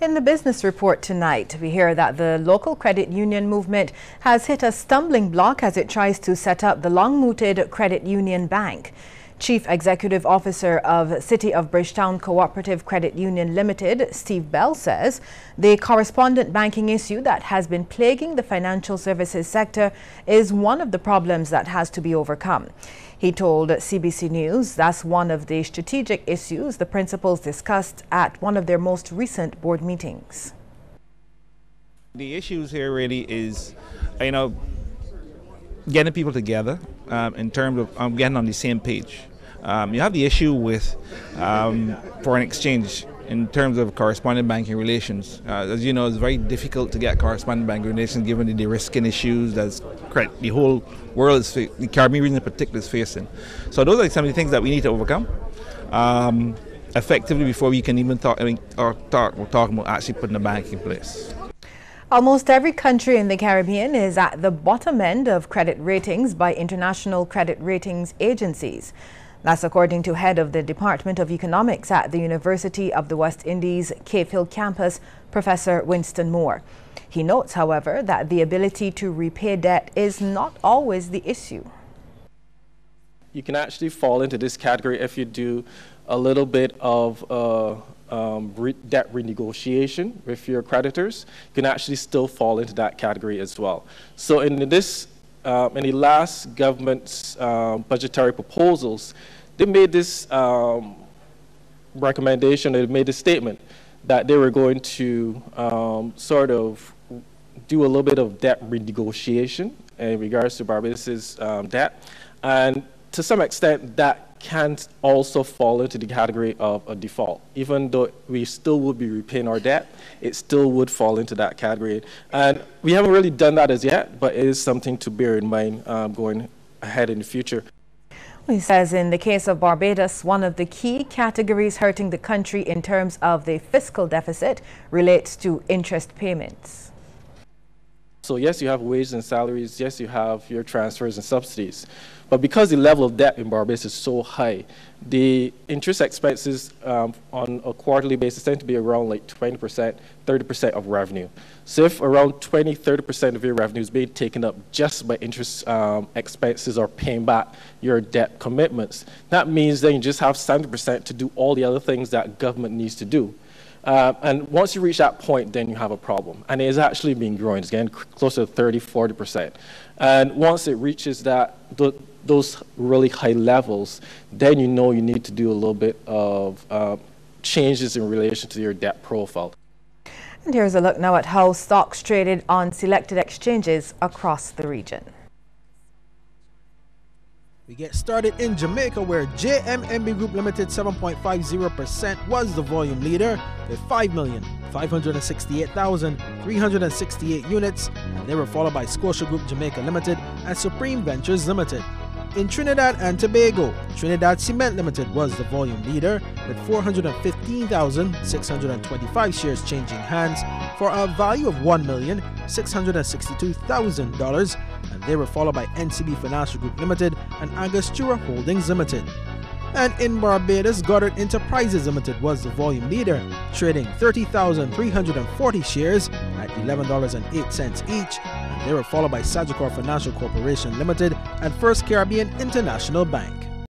In the business report tonight, we hear that the local credit union movement has hit a stumbling block as it tries to set up the long-mooted Credit Union Bank. Chief Executive Officer of City of Bridgetown Cooperative Credit Union Limited, Steve Bell, says the correspondent banking issue that has been plaguing the financial services sector is one of the problems that has to be overcome. He told CBC News that's one of the strategic issues the principals discussed at one of their most recent board meetings. The issues here really is, getting people together in terms of getting on the same page. You have the issue with foreign exchange in terms of correspondent banking relations. As you know, it's very difficult to get correspondent banking relations given the de-risking issues that the whole world, the Caribbean region in particular, is facing. So those are some of the things that we need to overcome effectively before we can even talk about actually putting a bank in place. Almost every country in the Caribbean is at the bottom end of credit ratings by international credit ratings agencies. That's according to head of the Department of Economics at the University of the West Indies Cave Hill campus, Professor Winston Moore. He notes, however, that the ability to repay debt is not always the issue. You can actually fall into this category if you do a little bit of debt renegotiation with your creditors. You can actually still fall into that category as well. So in the last government's budgetary proposals, they made this recommendation, they made a statement that they were going to sort of do a little bit of debt renegotiation in regards to Barbados's debt. And to some extent, that can also fall into the category of a default. Even though we still would be repaying our debt, it still would fall into that category. And we haven't really done that as yet, but it is something to bear in mind going ahead in the future. He says in the case of Barbados, one of the key categories hurting the country in terms of the fiscal deficit relates to interest payments. So yes, you have wages and salaries, yes, you have your transfers and subsidies. But because the level of debt in Barbados is so high, the interest expenses on a quarterly basis tend to be around like 20%, 30% of revenue. So if around 20, 30% of your revenue is being taken up just by interest expenses or paying back your debt commitments, that means then you just have 70% to do all the other things that government needs to do. And once you reach that point, then you have a problem. And it is actually been growing. It's getting closer to 30, 40%. And once it reaches those really high levels, then you know you need to do a little bit of changes in relation to your debt profile. And here's a look now at how stocks traded on selected exchanges across the region. We get started in Jamaica, where JMMB Group Limited 7.50% was the volume leader with 5,568,368 units, and they were followed by Scotia Group Jamaica Limited and Supreme Ventures Limited. In Trinidad and Tobago, Trinidad Cement Limited was the volume leader with 415,625 shares changing hands for a value of $1,662,000, and they were followed by NCB Financial Group Limited and Angostura Holdings Limited. And in Barbados, Goddard Enterprises Limited was the volume leader, trading 30,340 shares at $11.08 each, and they were followed by Sagicor Financial Corporation Limited and First Caribbean International Bank.